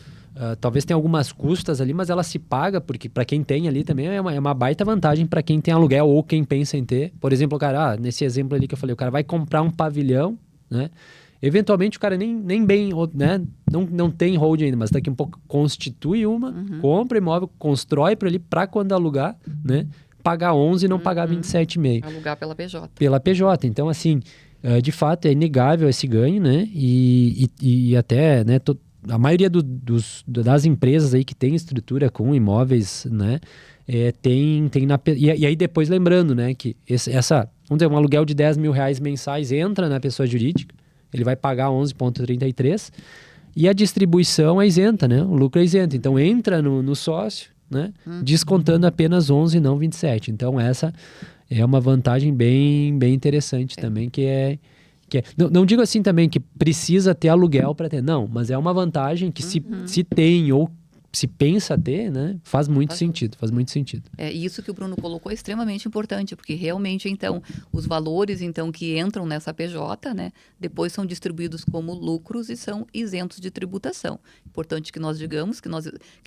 talvez tenha algumas custas ali, mas ela se paga, porque para quem tem ali também é uma baita vantagem para quem tem aluguel ou quem pensa em ter. Por exemplo, o cara, nesse exemplo ali que eu falei, o cara vai comprar um pavilhão, né? Eventualmente o cara nem bem, né, não tem holding ainda, mas daqui a um pouco constitui uma, compra imóvel, constrói para ele, para quando alugar, né, pagar 11 e não pagar 27,5. Alugar pela PJ. Pela PJ. Então, assim, de fato é inegável esse ganho, né, e até, né, a maioria das empresas aí que tem estrutura com imóveis, né, tem e aí depois lembrando, né, que vamos dizer, um aluguel de 10 mil reais mensais entra na pessoa jurídica, ele vai pagar 11,33 e a distribuição é isenta, né? O lucro é isento. Então, entra no sócio, né? Descontando apenas 11 e não 27. Então, essa é uma vantagem bem, bem interessante também, não digo assim também que precisa ter aluguel para ter, não, mas é uma vantagem que se tem ou se pensa ter, né, faz muito sentido. E isso que o Bruno colocou é extremamente importante, porque realmente, então, os valores, então, que entram nessa PJ, né, depois são distribuídos como lucros e são isentos de tributação. Importante que nós digamos que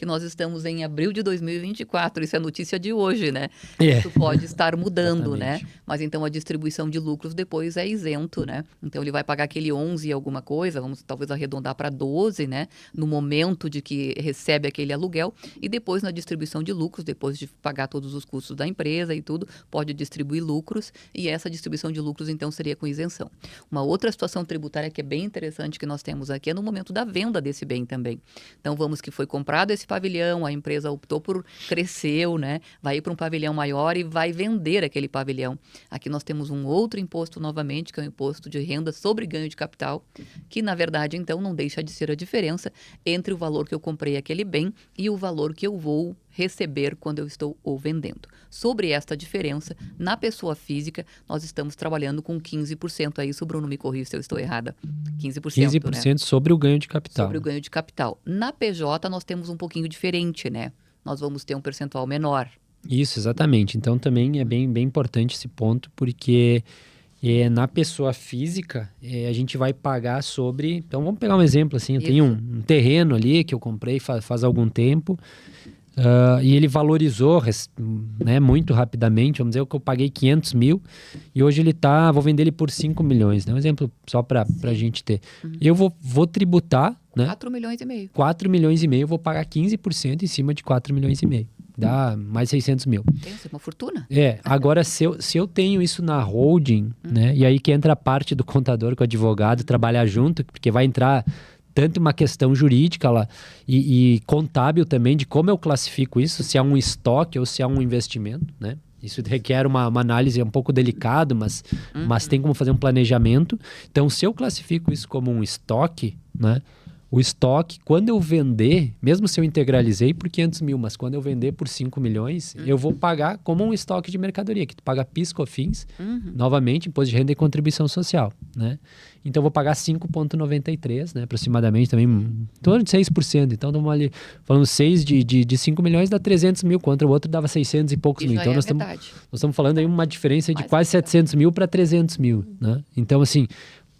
nós estamos em abril de 2024, isso é notícia de hoje, né? Isso pode estar mudando, né? Mas então a distribuição de lucros depois é isento, né? Então ele vai pagar aquele 11 e alguma coisa, vamos talvez arredondar para 12, né? No momento de que recebe aquele aluguel, e depois na distribuição de lucros, depois de pagar todos os custos da empresa e tudo, pode distribuir lucros, e essa distribuição de lucros então seria com isenção. Uma outra situação tributária que é bem interessante que nós temos aqui é no momento da venda desse bem também. Então vamos que foi comprado esse pavilhão, a empresa optou por cresceu, né? Vai ir para um pavilhão maior e vai vender aquele pavilhão. Aqui nós temos um outro imposto novamente, que é o imposto de renda sobre ganho de capital, que na verdade então não deixa de ser a diferença entre o valor que eu comprei aquele bem e o valor que eu vou receber quando eu estou o vendendo. Sobre esta diferença, na pessoa física, nós estamos trabalhando com 15%. É isso, Bruno, me corrija se eu estou errada. 15%, né? Sobre o ganho de capital. Sobre o ganho de capital. Na PJ, nós temos um pouquinho diferente, né? Nós vamos ter um percentual menor. Isso, exatamente. Então, também é bem, bem importante esse ponto, porque na pessoa física, a gente vai pagar sobre... Então, vamos pegar um exemplo, assim. Eu tenho um terreno ali que eu comprei faz algum tempo, e ele valorizou, né, muito rapidamente. Vamos dizer que eu paguei 500 mil e hoje vou vender ele por 5 milhões. Né? Um exemplo só para a gente ter. Eu vou tributar... Né? 4 milhões e meio. 4 milhões e meio, eu vou pagar 15% em cima de 4 milhões e meio. Dá mais 600 mil. Pensa, uma fortuna. Agora se eu tenho isso na holding, né? E aí que entra a parte do contador com o advogado, trabalhar junto, porque vai entrar tanto uma questão jurídica lá e contábil também de como eu classifico isso, se é um estoque ou se é um investimento, né? Isso requer uma análise um pouco delicado, mas tem como fazer um planejamento. Então, se eu classifico isso como um estoque, né? O estoque, quando eu vender, mesmo se eu integralizei por 500 mil, mas quando eu vender por 5 milhões, eu vou pagar como um estoque de mercadoria, que tu paga PIS, COFINS, novamente, imposto de renda e contribuição social, né? Então, eu vou pagar 5,93, né? Aproximadamente, também, em torno de 6%. Então, estamos ali falando 6 de 5 milhões dá 300 mil, contra o outro dava 600 e poucos mil. Então, nós estamos falando aí uma diferença de quase 700 mil para 300 mil, né? Então, assim,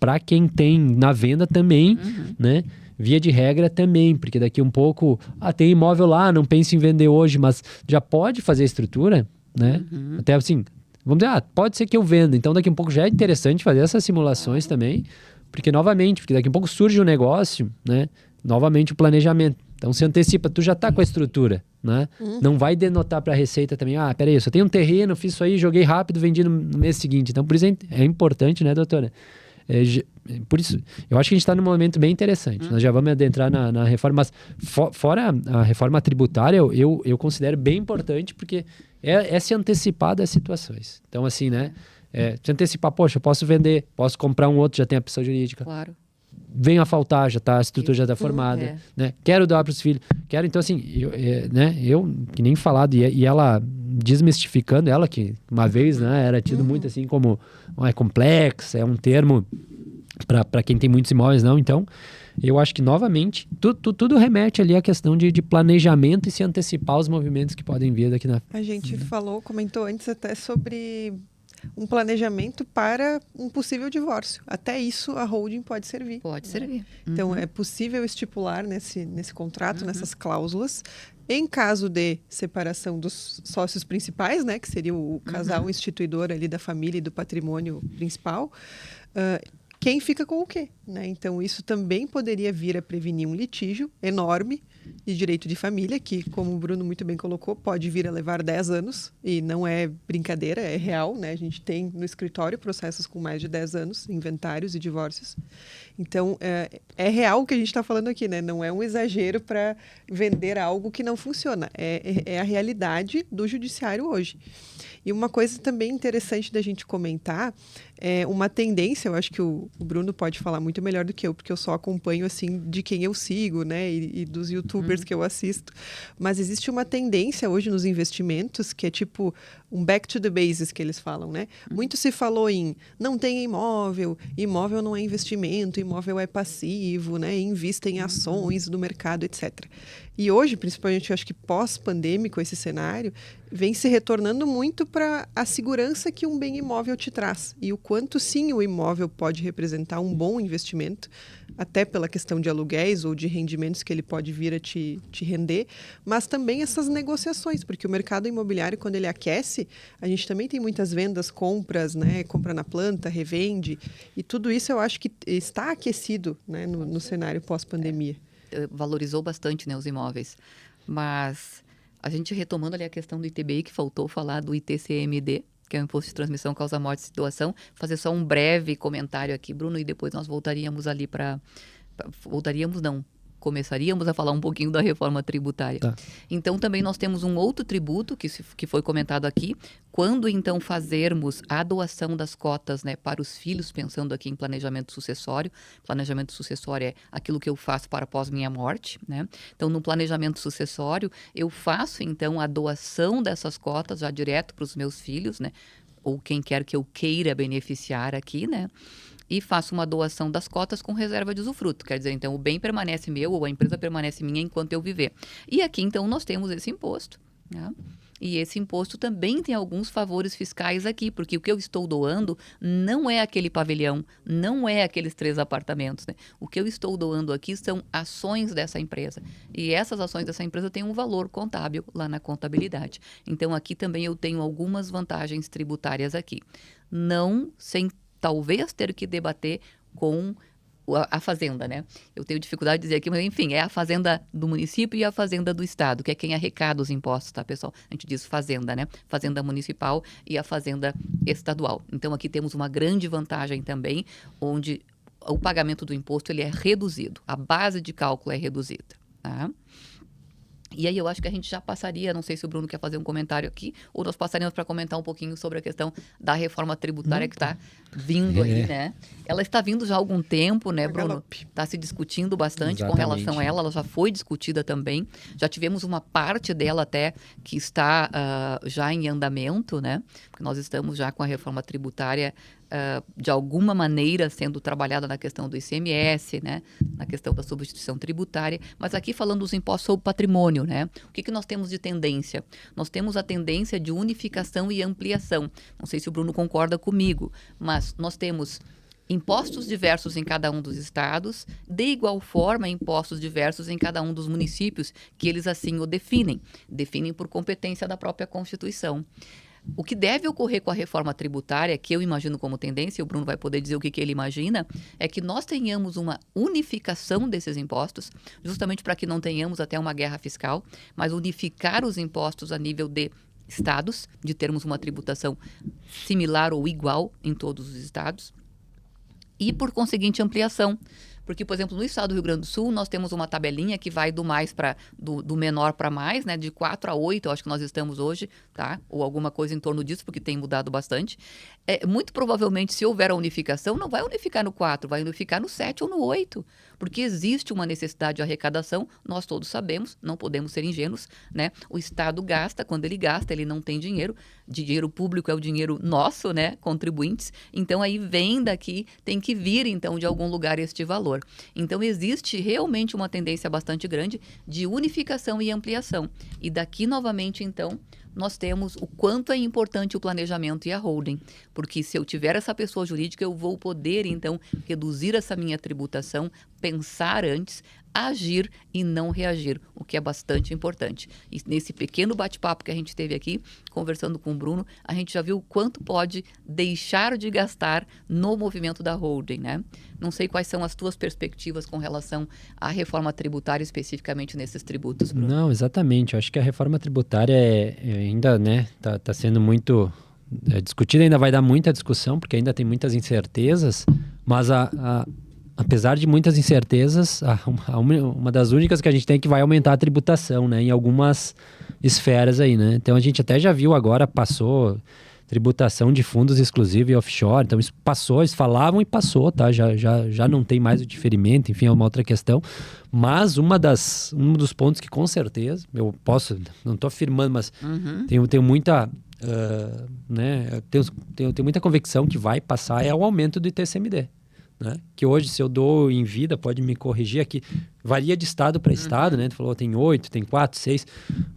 para quem tem na venda também, né? Via de regra também, porque daqui um pouco, tem imóvel lá, não pense em vender hoje, mas já pode fazer a estrutura, né? Até assim, vamos dizer, pode ser que eu venda. Então daqui um pouco já é interessante fazer essas simulações também, porque daqui um pouco surge o negócio, né? Novamente o planejamento. Então se antecipa, tu já tá com a estrutura, né? Não vai denotar para a receita também, peraí, eu só tenho um terreno, fiz isso aí, joguei rápido, vendi no mês seguinte. Então por isso é importante, né, doutora? Por isso, eu acho que a gente está num momento bem interessante. Nós já vamos adentrar na reforma, mas fora a reforma tributária, eu considero bem importante, porque é se antecipar das situações. Então, assim, né? Se antecipar, poxa, eu posso vender, posso comprar um outro, já tem a pessoa jurídica. Claro. Vem a faltar, a estrutura já está formada. Né? Quero doar para os filhos. Então, assim, eu que nem falado, e ela desmistificando, ela que uma vez, né, era tido muito assim como é complexo, é um termo para quem tem muitos imóveis, não. Então, eu acho que novamente tudo remete ali à questão de planejamento e se antecipar os movimentos que podem vir daqui na frente. A gente comentou antes até sobre um planejamento para um possível divórcio. Até isso a holding pode servir. Pode servir. Então, é possível estipular nesse contrato, nessas cláusulas, em caso de separação dos sócios principais, né, que seria o casal instituidor ali da família e do patrimônio principal, quem fica com o quê? Né? Então, isso também poderia vir a prevenir um litígio enorme de direito de família, que, como o Bruno muito bem colocou, pode vir a levar 10 anos, e não é brincadeira, é real, né? A gente tem no escritório processos com mais de 10 anos, inventários e divórcios. Então, é real o que a gente está falando aqui, né? Não é um exagero para vender algo que não funciona. É a realidade do judiciário hoje. E uma coisa também interessante da gente comentar, uma tendência, eu acho que o Bruno pode falar muito muito melhor do que eu, porque eu só acompanho, assim, de quem eu sigo, né? E dos YouTubers que eu assisto. Mas existe uma tendência hoje nos investimentos que é tipo um back to the bases, que eles falam, né? Muito se falou em não tem imóvel, imóvel não é investimento, imóvel é passivo, né? Invista em ações do mercado, etc. E hoje, principalmente, eu acho que pós-pandêmico, esse cenário vem se retornando muito para a segurança que um bem imóvel te traz. E o quanto, sim, o imóvel pode representar um bom investimento, até pela questão de aluguéis ou de rendimentos que ele pode vir a te render, mas também essas negociações, porque o mercado imobiliário, quando ele aquece, a gente também tem muitas vendas, compras, né? Compra na planta, revende, e tudo isso eu acho que está aquecido, né? no cenário pós-pandemia. Valorizou bastante, né, os imóveis. Mas a gente retomando ali a questão do ITBI, que faltou falar do ITCMD, que é o Imposto de Transmissão, Causa, Morte e Doação, fazer só um breve comentário aqui, Bruno, e depois nós voltaríamos ali começaríamos a falar um pouquinho da reforma tributária. Tá. Então, também nós temos um outro tributo que foi comentado aqui. Quando, então, fazermos a doação das cotas, né, para os filhos, pensando aqui em planejamento sucessório. Planejamento sucessório é aquilo que eu faço para após minha morte, né? Então, no planejamento sucessório, eu faço, então, a doação dessas cotas já direto para os meus filhos, né? Ou quem quer que eu queira beneficiar aqui, né? E faço uma doação das cotas com reserva de usufruto. Quer dizer, então, o bem permanece meu ou a empresa permanece minha enquanto eu viver. E aqui, então, nós temos esse imposto, né? E esse imposto também tem alguns favores fiscais aqui, porque o que eu estou doando não é aquele pavilhão, não é aqueles 3 apartamentos, né? O que eu estou doando aqui são ações dessa empresa. E essas ações dessa empresa têm um valor contábil lá na contabilidade. Então, aqui também eu tenho algumas vantagens tributárias aqui. Não sem talvez ter que debater com a fazenda, né? Eu tenho dificuldade de dizer aqui, mas enfim, é a fazenda do município e a fazenda do estado, que é quem arrecada os impostos, tá, pessoal? A gente diz fazenda, né? Fazenda municipal e a fazenda estadual. Então, aqui temos uma grande vantagem também, onde o pagamento do imposto ele é reduzido, a base de cálculo é reduzida, tá? E aí eu acho que a gente já passaria, não sei se o Bruno quer fazer um comentário aqui, ou nós passaríamos para comentar um pouquinho sobre a questão da reforma tributária que está vindo aí, né? Ela está vindo já há algum tempo, né, Bruno? Está se discutindo bastante com relação a ela já foi discutida também. Já tivemos uma parte dela até que está já em andamento, né? Porque nós estamos já com a reforma tributária de alguma maneira sendo trabalhada na questão do ICMS, né? Na questão da substituição tributária, mas aqui falando dos impostos sobre patrimônio, né? O que nós temos de tendência? Nós temos a tendência de unificação e ampliação. Não sei se o Bruno concorda comigo, mas nós temos impostos diversos em cada um dos estados, de igual forma impostos diversos em cada um dos municípios, que eles assim o definem por competência da própria Constituição. O que deve ocorrer com a reforma tributária, que eu imagino como tendência, e o Bruno vai poder dizer o que ele imagina, é que nós tenhamos uma unificação desses impostos, justamente para que não tenhamos até uma guerra fiscal, mas unificar os impostos a nível de estados, de termos uma tributação similar ou igual em todos os estados, e, por conseguinte, ampliação. Porque, por exemplo, no estado do Rio Grande do Sul, nós temos uma tabelinha que vai do menor para mais, né? De 4 a 8, eu acho que nós estamos hoje, tá? Ou alguma coisa em torno disso, porque tem mudado bastante. Muito provavelmente, se houver a unificação, não vai unificar no 4, vai unificar no 7 ou no 8. Porque existe uma necessidade de arrecadação, nós todos sabemos, não podemos ser ingênuos, né? O Estado gasta, quando ele gasta, ele não tem dinheiro. Dinheiro público é o dinheiro nosso, né? Contribuintes. Então, aí vem daqui, tem que vir, então, de algum lugar este valor. Então, existe realmente uma tendência bastante grande de unificação e ampliação. E daqui, novamente, então, nós temos o quanto é importante o planejamento e a holding. Porque se eu tiver essa pessoa jurídica, eu vou poder, então, reduzir essa minha tributação, pensar antes, agir e não reagir, o que é bastante importante. E nesse pequeno bate-papo que a gente teve aqui, conversando com o Bruno, a gente já viu o quanto pode deixar de gastar no movimento da holding, né? Não sei quais são as tuas perspectivas com relação à reforma tributária, especificamente nesses tributos, Bruno. Não, exatamente. Eu acho que a reforma tributária ainda, né, tá sendo muito discutida, ainda vai dar muita discussão, porque ainda tem muitas incertezas, mas apesar de muitas incertezas, uma das únicas que a gente tem é que vai aumentar a tributação, né, em algumas esferas aí, né? Então a gente até já viu agora, tributação de fundos exclusivos e offshore. Então, isso passou, eles falavam e passou, tá? Já não tem mais o diferimento, enfim, é uma outra questão. Mas um dos pontos que com certeza, eu posso, não estou afirmando, mas tenho muita... tenho muita convicção que vai passar é o aumento do ITCMD, né? Que hoje, se eu dou em vida, pode me corrigir aqui, varia de estado para estado, né? Tu falou, tem 8, tem 4, 6.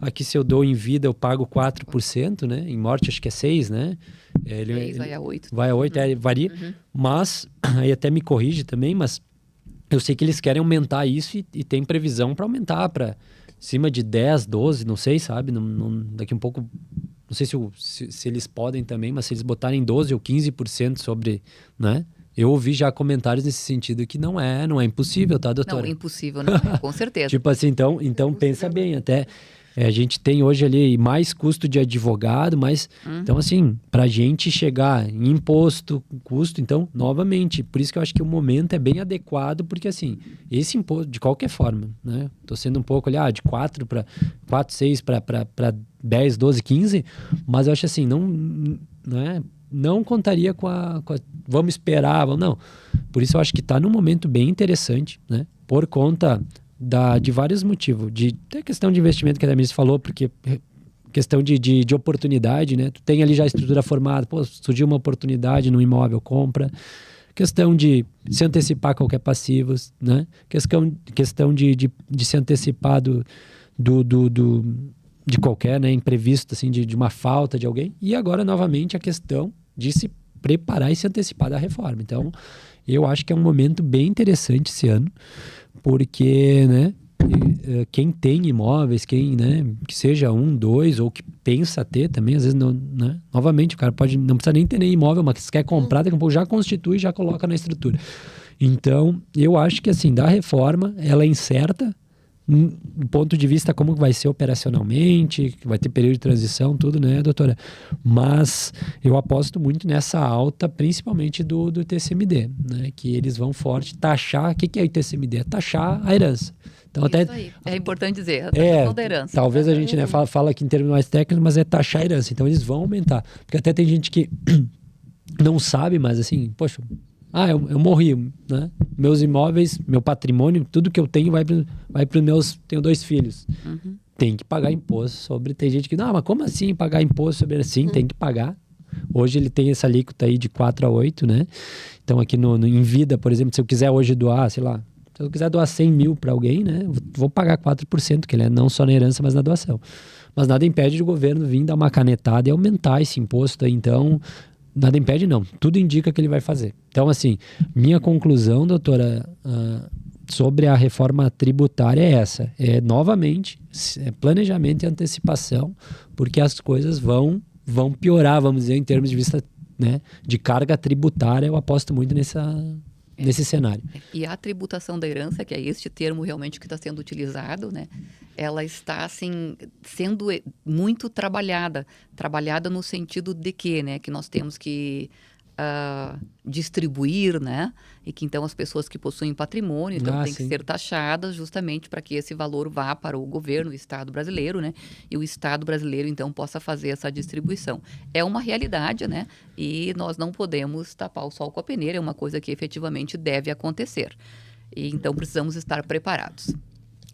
Aqui, se eu dou em vida, eu pago 4%, né? Em morte, acho que é 6, né? Vai a 8. Vai a 8, varia. Mas, aí até me corrige também, mas eu sei que eles querem aumentar isso e tem previsão para aumentar para cima de 10, 12, não sei, sabe? Daqui um pouco... Não sei se eles podem também, mas se eles botarem 12 ou 15% sobre, né? Eu ouvi já comentários nesse sentido que não é impossível, tá, doutora? Não, impossível não é, com certeza. Tipo assim, então pensa bem, até a gente tem hoje ali mais custo de advogado, mas então assim, pra gente chegar em imposto, custo, então, novamente, por isso que eu acho que o momento é bem adequado, porque assim, esse imposto, de qualquer forma, né? Tô sendo um pouco ali, de 4 para 6 para 10, 12, 15, mas eu acho assim, não contaria com a vamos esperar, não. Por isso eu acho que está num momento bem interessante, né? Por conta de vários motivos. Tem a questão de investimento que a Damiris falou, porque questão de oportunidade, né? Tu tem ali já a estrutura formada, surgiu uma oportunidade no imóvel, compra. Questão de se antecipar a qualquer passivo, né? Questão de se antecipar de qualquer, né, imprevisto, assim, de uma falta de alguém. E agora, novamente, a questão de se preparar e se antecipar da reforma. Então, eu acho que é um momento bem interessante esse ano, porque, né, quem tem imóveis, né, que seja 1, 2, ou que pensa ter também, às vezes, não, né, novamente, o cara não precisa nem ter nem imóvel, mas se quer comprar, daqui a pouco já constitui e já coloca na estrutura. Então, eu acho que, assim, da reforma, ela é incerta, do ponto de vista como vai ser operacionalmente, vai ter período de transição, tudo, né, doutora? Mas eu aposto muito nessa alta, principalmente do TCMD, né? Que eles vão forte taxar. O que é o ITCMD? É taxar a herança. Então, isso aí. É importante dizer, a taxação da herança. Talvez a gente, né, fala aqui em termos mais técnicos, mas é taxar a herança. Então, eles vão aumentar. Porque até tem gente que não sabe, mas assim, poxa... eu morri, né? Meus imóveis, meu patrimônio, tudo que eu tenho vai para os meus... Tenho 2 filhos. Tem que pagar imposto sobre... Tem gente que... Não, mas como assim pagar imposto sobre... Sim, tem que pagar. Hoje ele tem essa alíquota aí de 4 a 8, né? Então aqui em vida, por exemplo, se eu quiser hoje doar, sei lá... Se eu quiser doar 100 mil para alguém, né? Vou pagar 4%, que ele é não só na herança, mas na doação. Mas nada impede o governo vir dar uma canetada e aumentar esse imposto aí, então... Nada impede, não. Tudo indica que ele vai fazer. Então, assim, minha conclusão, doutora, sobre a reforma tributária é essa. Novamente, planejamento e antecipação, porque as coisas vão piorar, vamos dizer, em termos de vista, né, de carga tributária. Eu aposto muito nesse cenário. E a tributação da herança, que é este termo realmente que está sendo utilizado, né? Ela está, assim, sendo muito trabalhada no sentido de que, né, que nós temos que distribuir, né, e que então as pessoas que possuem patrimônio então têm que ser taxadas justamente para que esse valor vá para o governo, o Estado brasileiro, né, e o Estado brasileiro então possa fazer essa distribuição. É uma realidade, né, e nós não podemos tapar o sol com a peneira, é uma coisa que efetivamente deve acontecer. E então precisamos estar preparados.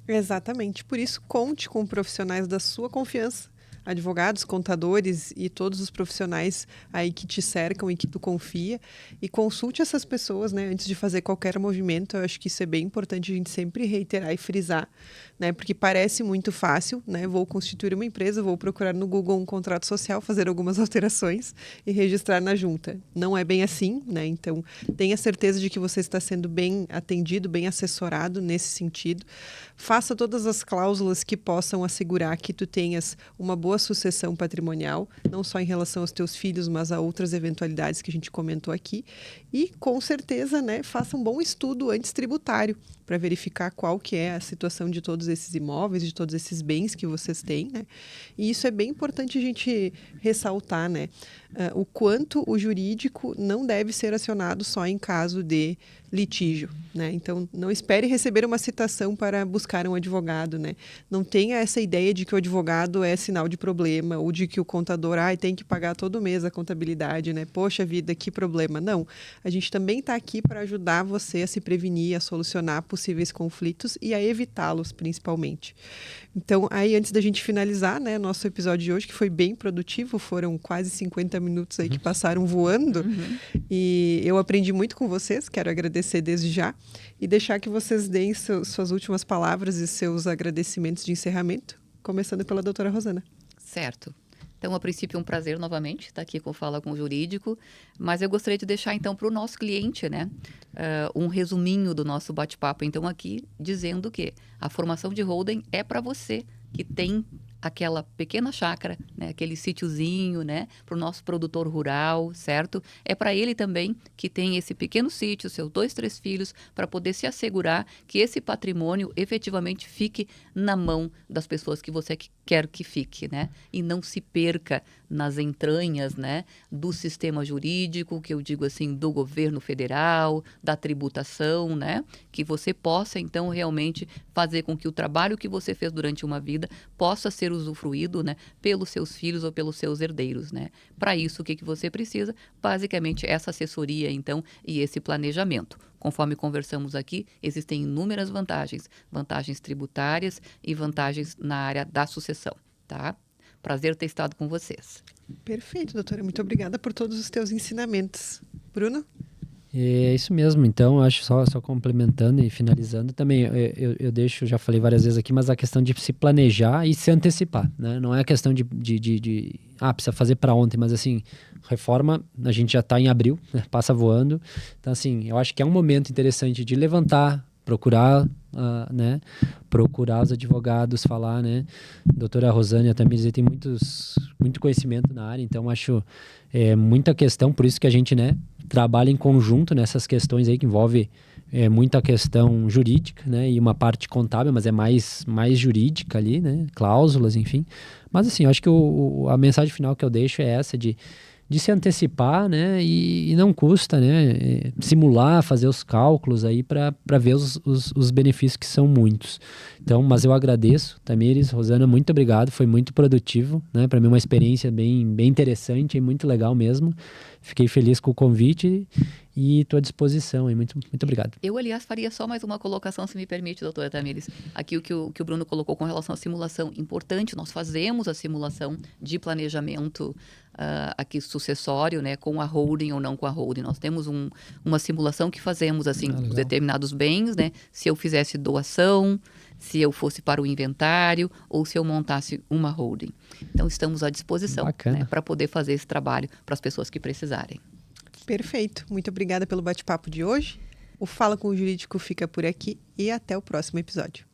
Exatamente. Por isso, conte com profissionais da sua confiança, advogados, contadores e todos os profissionais aí que te cercam e que tu confia, e consulte essas pessoas, né, antes de fazer qualquer movimento. Eu acho que isso é bem importante a gente sempre reiterar e frisar, né, porque parece muito fácil, né, vou constituir uma empresa, vou procurar no Google um contrato social, fazer algumas alterações e registrar na junta. Não é bem assim, né, então tenha certeza de que você está sendo bem atendido, bem assessorado nesse sentido. Faça todas as cláusulas que possam assegurar que tu tenhas uma boa sucessão patrimonial, não só em relação aos teus filhos, mas a outras eventualidades que a gente comentou aqui. E, com certeza, né, faça um bom estudo antes tributário para verificar qual que é a situação de todos esses imóveis, de todos esses bens que vocês têm, né? E isso é bem importante a gente ressaltar, né? o quanto o jurídico não deve ser acionado só em caso de litígio, né? Então, não espere receber uma citação para buscar um advogado, né? Não tenha essa ideia de que o advogado é sinal de problema ou de que o contador tem que pagar todo mês a contabilidade, né? Poxa vida, que problema. Não. A gente também está aqui para ajudar você a se prevenir, a solucionar possíveis conflitos e a evitá-los, principalmente. Então, aí, antes da gente finalizar, né, nosso episódio de hoje, que foi bem produtivo, foram quase 50 minutos aí que passaram voando, e eu aprendi muito com vocês, quero agradecer desde já, e deixar que vocês deem suas últimas palavras e seus agradecimentos de encerramento, começando pela doutora Rosana. Certo. Então, a princípio, é um prazer novamente estar aqui com Fala com o Jurídico, mas eu gostaria de deixar, então, para o nosso cliente, né, um resuminho do nosso bate-papo, então, aqui, dizendo que a formação de holding é para você que tem aquela pequena chácara, né, aquele sítiozinho, né, para o nosso produtor rural, certo? É para ele também que tem esse pequeno sítio, seus 2, 3 filhos, para poder se assegurar que esse patrimônio efetivamente fique na mão das pessoas que você quer que fique, né? E não se perca nas entranhas, né, do sistema jurídico, que eu digo assim, do governo federal, da tributação, né? Que você possa, então, realmente fazer com que o trabalho que você fez durante uma vida possa ser usufruído, né, pelos seus filhos ou pelos seus herdeiros, né? Para isso, o que você precisa? Basicamente, essa assessoria, então, e esse planejamento. Conforme conversamos aqui, existem inúmeras vantagens. Vantagens tributárias e vantagens na área da sucessão, tá? Prazer ter estado com vocês. Perfeito, doutora. Muito obrigada por todos os teus ensinamentos. Bruno? É isso mesmo, então, acho só complementando e finalizando também, eu deixo, já falei várias vezes aqui, mas a questão de se planejar e se antecipar, né? Não é a questão de precisa fazer para ontem, mas assim, reforma, a gente já está em abril, né? Passa voando, então assim, eu acho que é um momento interessante de levantar, procurar, né? Procurar os advogados, falar, né? Doutora Rosane, a Tamires tem muito conhecimento na área, então acho muita questão, por isso que a gente, né, trabalha em conjunto nessas questões aí que envolve muita questão jurídica, né, e uma parte contábil, mas é mais jurídica ali, né, cláusulas, enfim. Mas assim, eu acho que a mensagem final que eu deixo é essa de se antecipar, né, e não custa, né, simular, fazer os cálculos aí para ver os benefícios que são muitos. Então, mas eu agradeço, Tamires, Rosana, muito obrigado, foi muito produtivo, né, para mim uma experiência bem interessante e muito legal mesmo. Fiquei feliz com o convite e estou à disposição. Muito obrigado. Eu, aliás, faria só mais uma colocação, se me permite, doutora Tamires. Aqui o que o Bruno colocou com relação à simulação. Importante, nós fazemos a simulação de planejamento aqui sucessório, né, com a holding ou não com a holding. Nós temos uma simulação que fazemos, assim, os determinados bens, né, se eu fizesse doação, se eu fosse para o inventário ou se eu montasse uma holding. Então, estamos à disposição, né, para poder fazer esse trabalho para as pessoas que precisarem. Perfeito. Muito obrigada pelo bate-papo de hoje. O Fala com o Jurídico fica por aqui e até o próximo episódio.